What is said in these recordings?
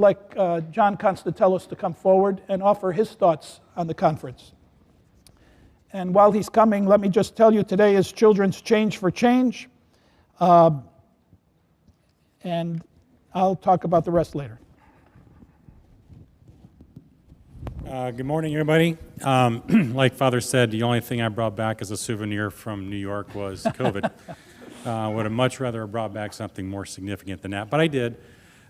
I'd like John Constantelos to come forward and offer his thoughts on the conference. And while he's coming, let me just tell you, today is Children's Change for Change. And I'll talk about the rest later. Good morning, everybody. Like Father said, the only thing I brought back as a souvenir from New York was COVID. Would have much rather have brought back something more significant than that, but I did.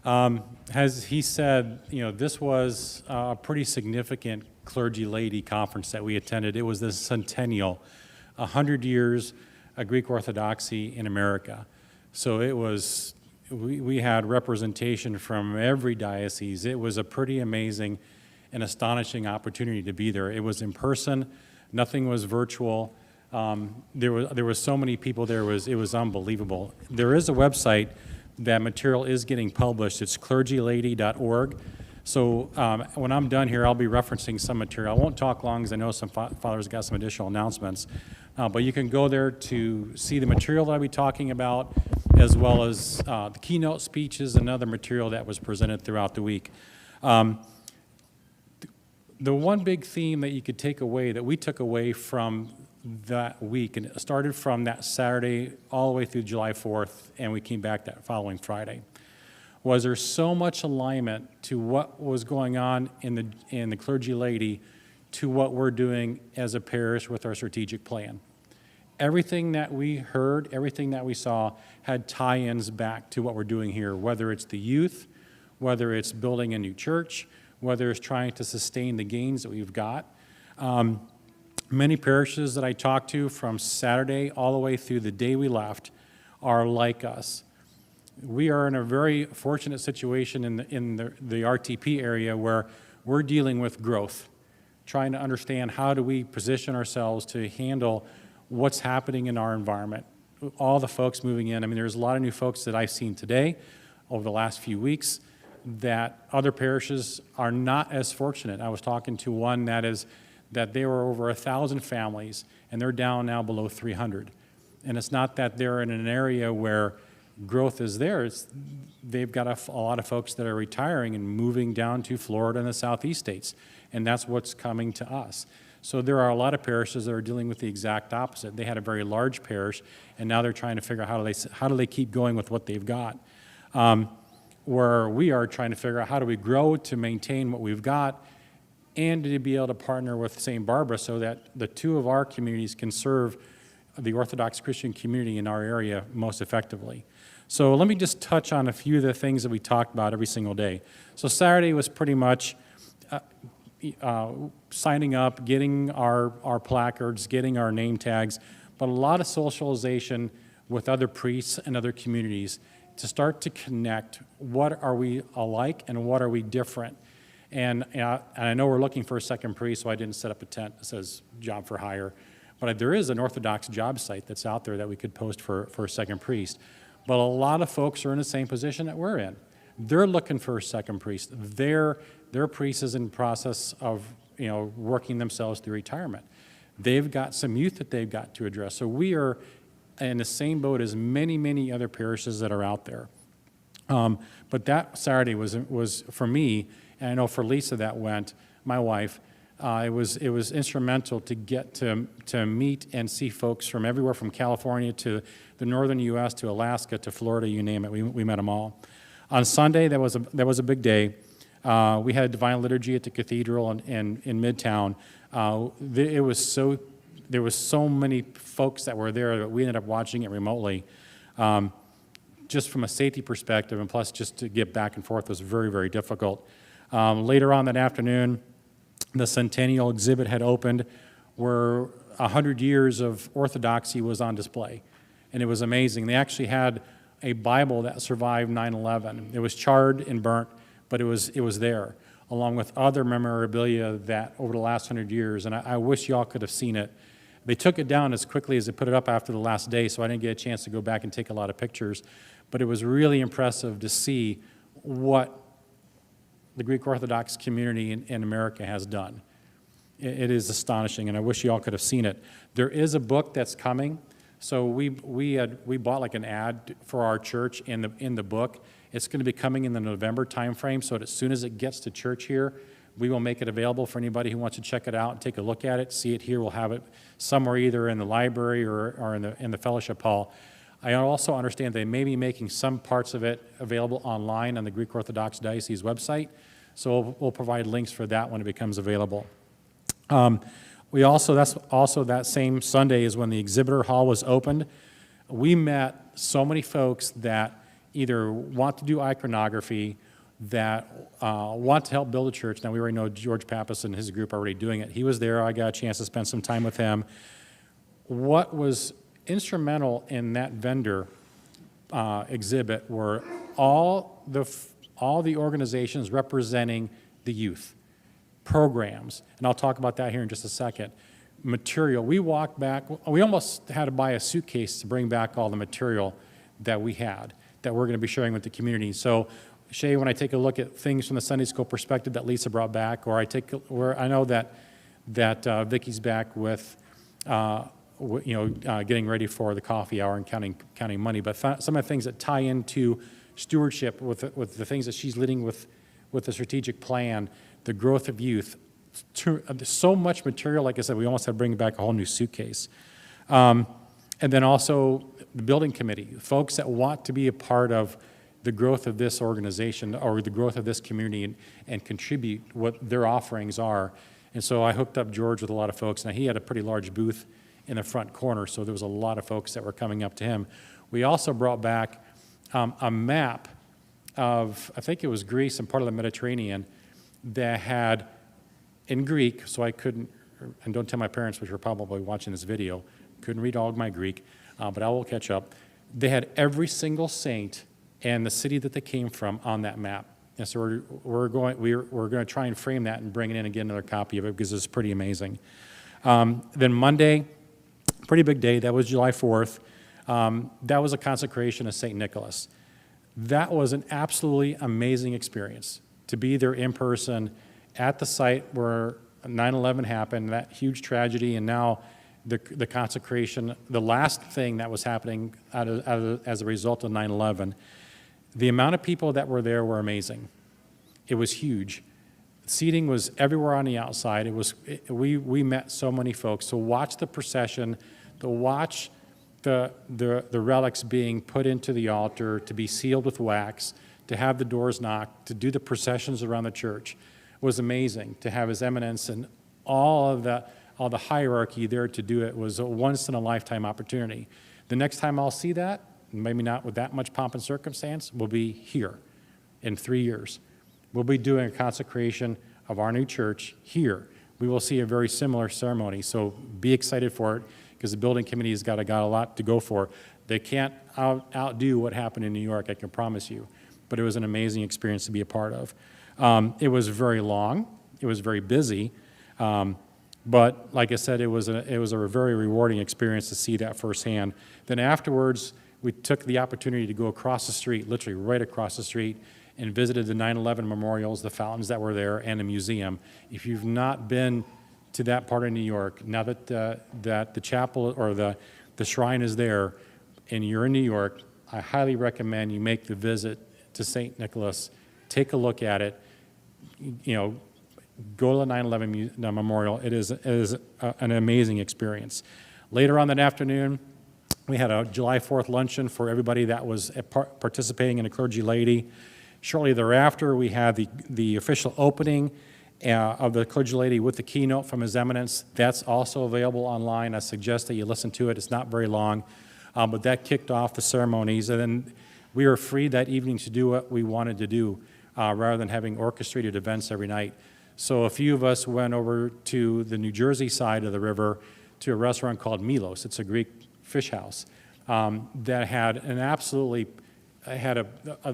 As he said, this was a pretty significant clergy laity conference that we attended. It was the Centennial, 100 years of Greek Orthodoxy in America. So it was, we had representation from every diocese. It was a pretty amazing and astonishing opportunity to be there. It was in person, nothing was virtual. There was so many people there, it was unbelievable. There is a website that material is getting published. It's clergylaity.org. So when I'm done here, I'll be referencing some material. I won't talk long because I know some fathers got some additional announcements. But you can go there to see the material that I'll be talking about, as well as the keynote speeches and other material that was presented throughout the week. The one big theme that you could take away, that we took away from that week, and it started from that Saturday all the way through July 4th, and we came back that following Friday, was there so much alignment to what was going on in the clergy laity to what we're doing as a parish with our strategic plan. Everything that we heard, everything that we saw had tie-ins back to what we're doing here, whether it's the youth, whether it's building a new church, whether it's trying to sustain the gains that we've got. Many parishes that I talked to from Saturday all the way through the day we left are like us. We are in a very fortunate situation in the RTP area where we're dealing with growth, trying to understand how do we position ourselves to handle what's happening in our environment. All the folks moving in, I mean, there's a lot of new folks that I've seen today over the last few weeks that other parishes are not as fortunate. I was talking to one that they were over 1,000 families, and they're down now below 300. And it's not that they're in an area where growth is there. They've got a lot of folks that are retiring and moving down to Florida and the Southeast states, and that's what's coming to us. So there are a lot of parishes that are dealing with the exact opposite. They had a very large parish, and now they're trying to figure out how do they keep going with what they've got. Where we are trying to figure out how do we grow to maintain what we've got and to be able to partner with St. Barbara so that the two of our communities can serve the Orthodox Christian community in our area most effectively. So let me just touch on a few of the things that we talked about every single day. So Saturday was pretty much signing up, getting our placards, getting our name tags, but a lot of socialization with other priests and other communities to start to connect what are we alike and what are we different. And I know we're looking for a second priest, so I didn't set up a tent that says job for hire. But there is an Orthodox job site that's out there that we could post for a second priest. But a lot of folks are in the same position that we're in. They're looking for a second priest. Their priest is in the process of working themselves through retirement. They've got some youth that they've got to address. So we are in the same boat as many, many other parishes that are out there. But that Saturday was for me, and I know for Lisa that went, my wife, it was instrumental to get to meet and see folks from everywhere from California to the northern U.S. to Alaska to Florida, you name it. We met them all. On Sunday, that was a big day. We had a divine liturgy at the cathedral in Midtown. There was so many folks that were there that we ended up watching it remotely. Just from a safety perspective, and plus just to get back and forth was very, very difficult. Later on that afternoon, the Centennial Exhibit had opened where 100 years of Orthodoxy was on display. And it was amazing. They actually had a Bible that survived 9/11. It was charred and burnt, but it was there, along with other memorabilia that over the last 100 years, and I wish y'all could have seen it. They took it down as quickly as they put it up after the last day, so I didn't get a chance to go back and take a lot of pictures. But it was really impressive to see what the Greek Orthodox community in America has done. It is astonishing, and I wish you all could have seen it. There is a book that's coming. So we bought like an ad for our church in the book, It's going to be coming in the November timeframe, so that as soon as it gets to church here, we will make it available for anybody who wants to check it out and take a look at it, see it here. We'll have it somewhere either in the library or in the fellowship hall. I also understand they may be making some parts of it available online on the Greek Orthodox Diocese website, so we'll provide links for that when it becomes available. That's also that same Sunday is when the exhibitor hall was opened. We met so many folks that either want to do iconography, that want to help build a church. Now, we already know George Pappas and his group are already doing it. He was there. I got a chance to spend some time with him. What was instrumental in that vendor exhibit were all the organizations representing the youth, programs, and I'll talk about that here in just a second. Material. We walked back. We almost had to buy a suitcase to bring back all the material that we had, that we're going to be sharing with the community. So, Shay, when I take a look at things from the Sunday school perspective that Lisa brought back, or I know that Vicky's back with, getting ready for the coffee hour and counting money. But some of the things that tie into stewardship with the things that she's leading with the strategic plan, the growth of youth. So much material, like I said, we almost had to bring back a whole new suitcase. And then also the building committee, folks that want to be a part of the growth of this organization or the growth of this community and contribute what their offerings are. And so I hooked up George with a lot of folks. Now, he had a pretty large booth in the front corner, so there was a lot of folks that were coming up to him. We also brought back a map of, I think it was Greece and part of the Mediterranean, that had, in Greek, so I couldn't, and don't tell my parents, which are probably watching this video, couldn't read all of my Greek, but I will catch up. They had every single saint and the city that they came from on that map. And so we're going to try and frame that and bring it in and get another copy of it because it's pretty amazing. Then Monday, pretty big day, that was July 4th. That was a consecration of St. Nicholas. That was an absolutely amazing experience to be there in person at the site where 9/11 happened, that huge tragedy, and now the consecration, the last thing that was happening as a result of 9/11. The amount of people that were there were amazing. It was huge. Seating was everywhere on the outside. We met so many folks. To watch the procession, to watch the relics being put into the altar, to be sealed with wax, to have the doors knocked, to do the processions around the church was amazing. To have His Eminence and all the hierarchy there to do it was a once-in-a-lifetime opportunity. The next time I'll see that, maybe not with that much pomp and circumstance, will be here in 3 years. We'll be doing a consecration of our new church here. We will see a very similar ceremony, so be excited for it because the building committee has got a lot to go for. They can't outdo what happened in New York, I can promise you, but it was an amazing experience to be a part of. It was very long. It was very busy. But like I said, it was a very rewarding experience to see that firsthand. Then afterwards, we took the opportunity to go across the street, literally right across the street, and visited the 9/11 memorials, the fountains that were there, and the museum. If you've not been to that part of New York, now that the chapel or the shrine is there, and you're in New York, I highly recommend you make the visit to St. Nicholas. Take a look at it. Go to the 9/11 memorial. It is an amazing experience. Later on that afternoon, we had a July 4th luncheon for everybody that was participating in a clergy laity. Shortly thereafter, we had the official opening of the clergy laity with the keynote from His Eminence. That's also available online. I suggest that you listen to it. It's not very long, but that kicked off the ceremonies. And then we were free that evening to do what we wanted to do rather than having orchestrated events every night. So a few of us went over to the New Jersey side of the river to a restaurant called Milos. It's a Greek fish house that had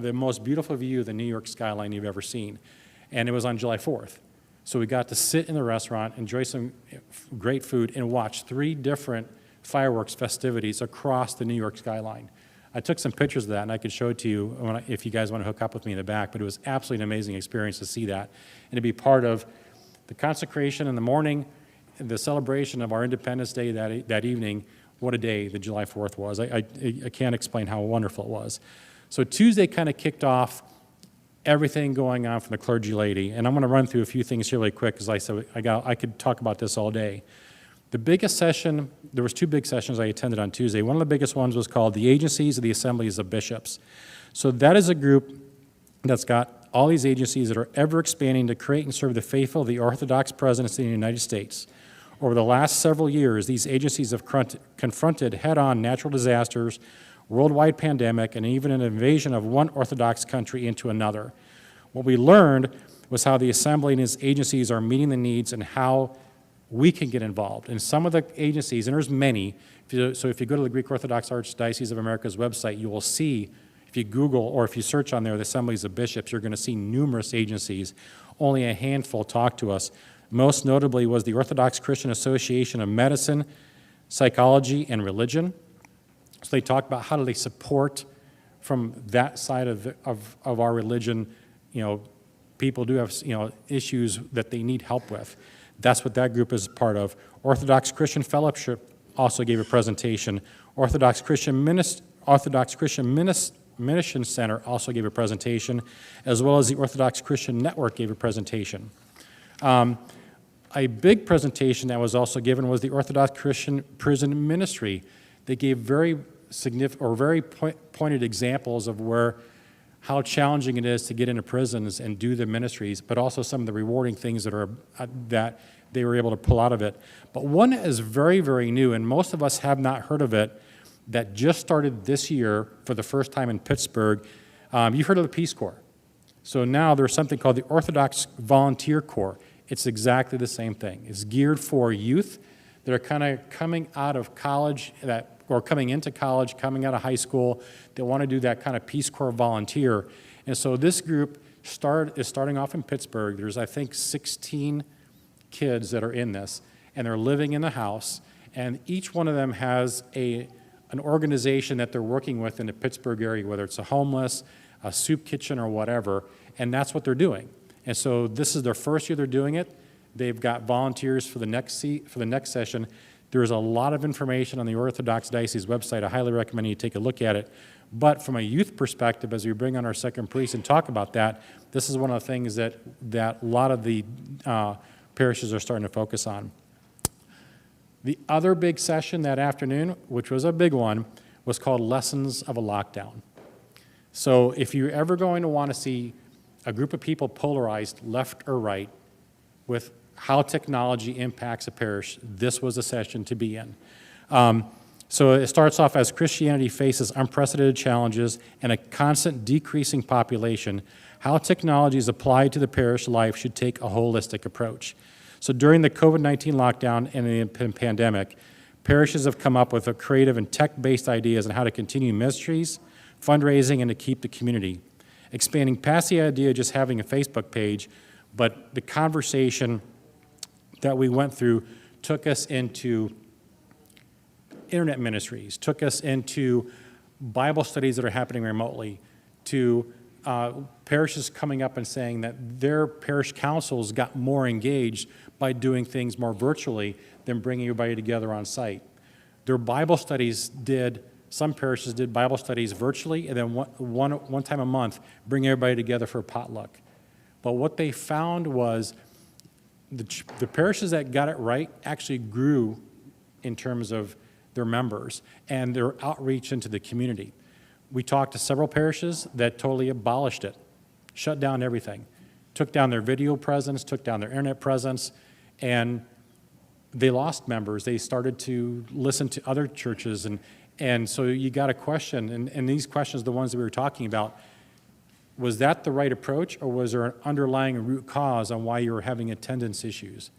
the most beautiful view of the New York skyline you've ever seen. And it was on July 4th. So we got to sit in the restaurant, enjoy some great food, and watch 3 different fireworks festivities across the New York skyline. I took some pictures of that, and I could show it to you if you guys want to hook up with me in the back, but it was absolutely an amazing experience to see that and to be part of the consecration in the morning, the celebration of our Independence Day that evening. What a day the July 4th was. I can't explain how wonderful it was. So Tuesday kind of kicked off everything going on from the clergy laity. And I'm going to run through a few things here really quick, because I said I could talk about this all day. The biggest session, there was 2 big sessions I attended on Tuesday. One of the biggest ones was called the Agencies of the Assemblies of Bishops. So that is a group that's got all these agencies that are ever expanding to create and serve the faithful of the Orthodox presidency in the United States. Over the last several years, these agencies have confronted head-on natural disasters, worldwide pandemic, and even an invasion of one Orthodox country into another. What we learned was how the Assembly and its agencies are meeting the needs and how we can get involved. And some of the agencies, and there's many, so if you go to the Greek Orthodox Archdiocese of America's website, you will see, if you Google or if you search on there the Assemblies of Bishops, you're going to see numerous agencies. Only a handful talk to us. Most notably was the Orthodox Christian Association of Medicine, Psychology, and Religion. So they talk about how do they support from that side of our religion. You know, people do have, you know, issues that they need help with. That's what that group is part of. Orthodox Christian Fellowship also gave a presentation. Orthodox Christian Mission Center also gave a presentation, as well as the Orthodox Christian Network gave a presentation. A big presentation that was also given was the Orthodox Christian Prison Ministry. They gave very significant or very pointed examples of how challenging it is to get into prisons and do the ministries, but also some of the rewarding things that they were able to pull out of it. But one that is very, very new, and most of us have not heard of it, that just started this year for the first time in Pittsburgh. You've heard of the Peace Corps. So now there's something called the Orthodox Volunteer Corps. It's exactly the same thing. It's geared for youth that are kind of coming out of college, or coming into college, coming out of high school, that want to do that kind of Peace Corps volunteer. And so this group is starting off in Pittsburgh. There's, I think, 16 kids that are in this, and they're living in the house, and each one of them has an organization that they're working with in the Pittsburgh area, whether it's a homeless, a soup kitchen, or whatever, and that's what they're doing. And so this is their first year they're doing it. They've got volunteers for the next session. There's a lot of information on the Orthodox Diocese website. I highly recommend you take a look at it. But from a youth perspective, as we bring on our second priest and talk about that, this is one of the things that a lot of the parishes are starting to focus on. The other big session that afternoon, which was a big one, was called Lessons of a Lockdown. So if you're ever going to want to see a group of people polarized left or right with how technology impacts a parish, this was a session to be in. So it starts off as Christianity faces unprecedented challenges and a constant decreasing population. How technology is applied to the parish life should take a holistic approach. So during the COVID-19 lockdown and the pandemic, parishes have come up with creative and tech-based ideas on how to continue ministries, fundraising, and to keep the community. Expanding past the idea of just having a Facebook page, but the conversation that we went through took us into internet ministries, took us into Bible studies that are happening remotely, to parishes coming up and saying that their parish councils got more engaged by doing things more virtually than bringing everybody together on site. Their Bible studies some parishes did Bible studies virtually, and then one time a month, bring everybody together for a potluck. But what they found was the parishes that got it right actually grew in terms of their members and their outreach into the community. We talked to several parishes that totally abolished it, shut down everything, took down their video presence, took down their internet presence, and they lost members. They started to listen to other churches, and so you got a question, and these questions, the ones that we were talking about, was that the right approach, or was there an underlying root cause on why you were having attendance issues?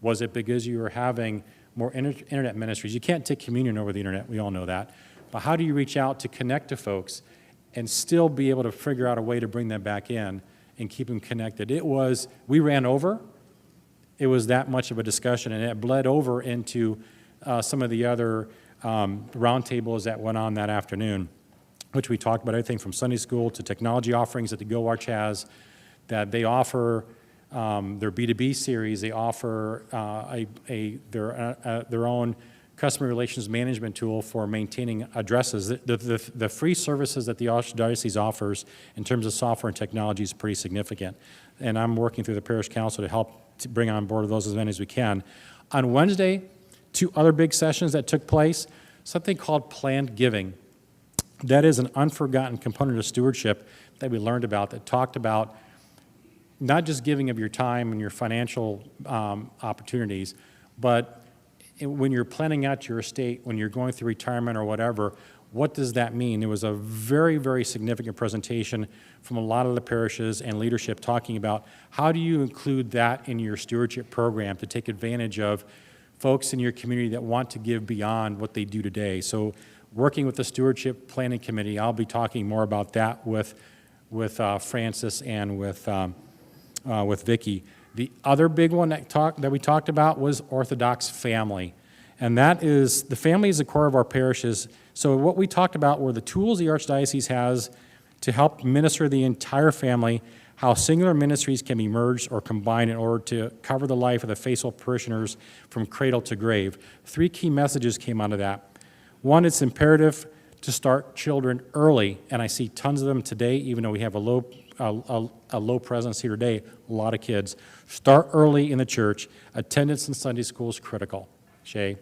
Was it because you were having more internet ministries? You can't take communion over the internet, we all know that. But how do you reach out to connect to folks and still be able to figure out a way to bring them back in and keep them connected? We ran over. It was that much of a discussion, and it bled over into some of the other roundtables that went on that afternoon, which we talked about everything from Sunday school to technology offerings that the Go Arch has, that they offer their B2B series. They offer their own customer relations management tool for maintaining addresses. The free services that the Archdiocese offers in terms of software and technology is pretty significant. And I'm working through the parish council to help to bring on board those as many as we can. On Wednesday, 2 other big sessions that took place, something called planned giving. That is an unforgotten component of stewardship that we learned about, that talked about not just giving of your time and your financial opportunities, but when you're planning out your estate, when you're going through retirement or whatever, what does that mean? It was a very, very significant presentation from a lot of the parishes and leadership talking about how do you include that in your stewardship program to take advantage of folks in your community that want to give beyond what they do today. So working with the Stewardship Planning Committee, I'll be talking more about that with Francis and with Vicki. The other big one that we talked about was Orthodox Family. And that is, the family is the core of our parishes. So what we talked about were the tools the Archdiocese has to help minister the entire family, how singular ministries can be merged or combined in order to cover the life of the faithful parishioners from cradle to grave. 3 key messages came out of that. One, it's imperative to start children early, and I see tons of them today, even though we have a low presence here today, a lot of kids. Start early in the church. Attendance in Sunday school is critical. Shay,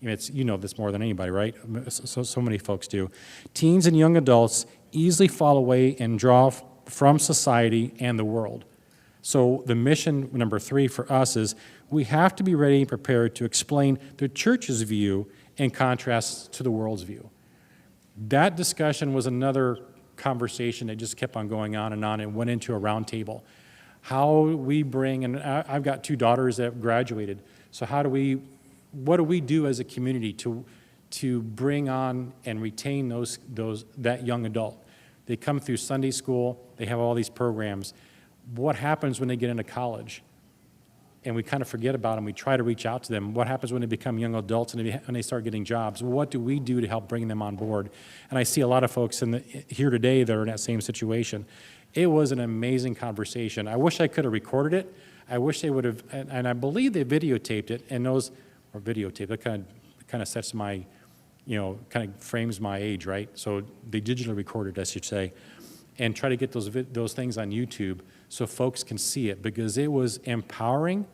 you know this more than anybody, right? So many folks do. Teens and young adults easily fall away and draw from society and the world. So the mission number 3 for us is we have to be ready and prepared to explain the church's view in contrast to the world's view. That discussion was another conversation that just kept on going on and went into a round table. How we bring, and I've got 2 daughters that have graduated, so what do we do as a community to bring on and retain that young adult? They come through Sunday school, they have all these programs. What happens when they get into college? And we kind of forget about them. We try to reach out to them. What happens when they become young adults and they start getting jobs? What do we do to help bring them on board? And I see a lot of folks here today that are in that same situation. It was an amazing conversation. I wish I could have recorded it. I wish they would have, and I believe they videotaped it, and those, or videotaped, that kind of sets my, kind of frames my age, right? So they digitally recorded, I should say, and try to get those things on YouTube so folks can see it, because it was empowering.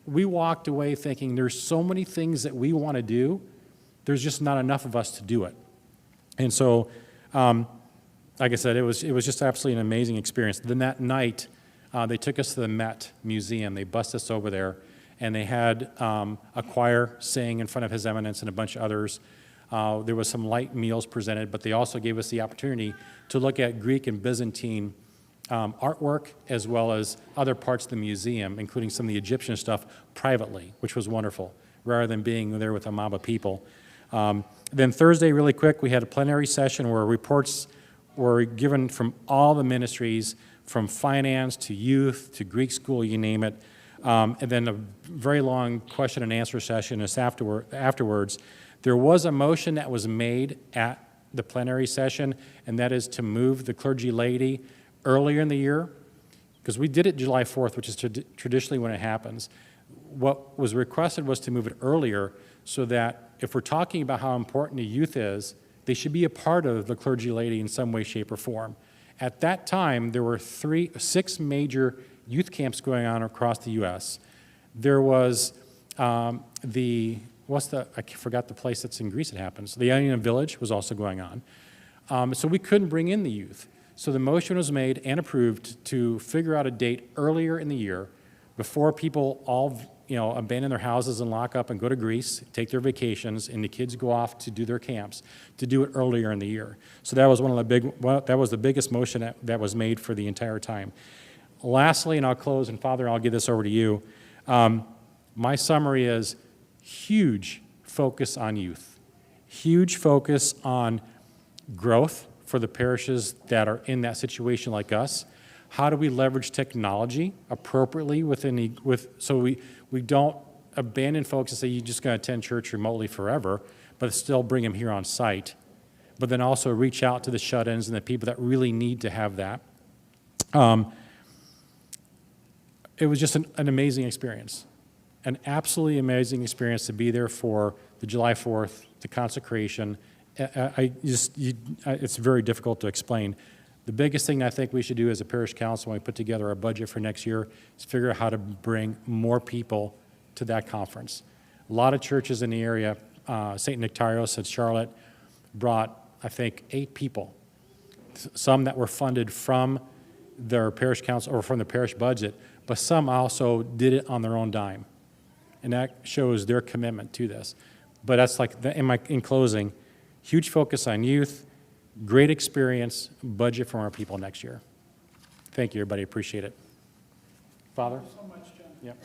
We walked away thinking there's so many things that we want to do, there's just not enough of us to do it. And so, like I said, it was just absolutely an amazing experience. Then that night, they took us to the Met Museum. They bussed us over there, and they had a choir sing in front of His Eminence and a bunch of others. There was some light meals presented, but they also gave us the opportunity to look at Greek and Byzantine artwork, as well as other parts of the museum, including some of the Egyptian stuff, privately, which was wonderful, rather than being there with a mob of people. Then Thursday, really quick, we had a plenary session where reports were given from all the ministries, from finance to youth to Greek school, you name it. And then a very long question and answer session afterwards. There was a motion that was made at the plenary session, and that is to move the clergy laity earlier in the year, because we did it July 4th, which is traditionally when it happens. What was requested was to move it earlier so that if we're talking about how important the youth is, they should be a part of the clergy laity in some way, shape, or form. At that time, there were 6 major youth camps going on across the U.S. There was I forgot the place that's in Greece it happens. The Onion Village was also going on. So we couldn't bring in the youth. So the motion was made and approved to figure out a date earlier in the year before people all abandon their houses and lock up and go to Greece, take their vacations, and the kids go off to do their camps, to do it earlier in the year. So that was that was the biggest motion that was made for the entire time. Lastly, and I'll close, and Father, I'll give this over to you. My summary is huge focus on youth, huge focus on growth for the parishes that are in that situation like us. How do we leverage technology appropriately so we don't abandon folks and say you're just going to attend church remotely forever, but still bring them here on site, but then also reach out to the shut-ins and the people that really need to have that. It was just an amazing experience. an absolutely amazing experience to be there for the July 4th, the consecration. It's very difficult to explain. The biggest thing I think we should do as a parish council when we put together our budget for next year is figure out how to bring more people to that conference. A lot of churches in the area, St. Nectarios at Charlotte, brought, I think, 8 people. Some that were funded from their parish council or from the parish budget, but some also did it on their own dime. And that shows their commitment to this. But that's like, in closing, huge focus on youth, great experience, budget from our people next year. Thank you, everybody. Appreciate it. Father? Thank you so much, John. Yep.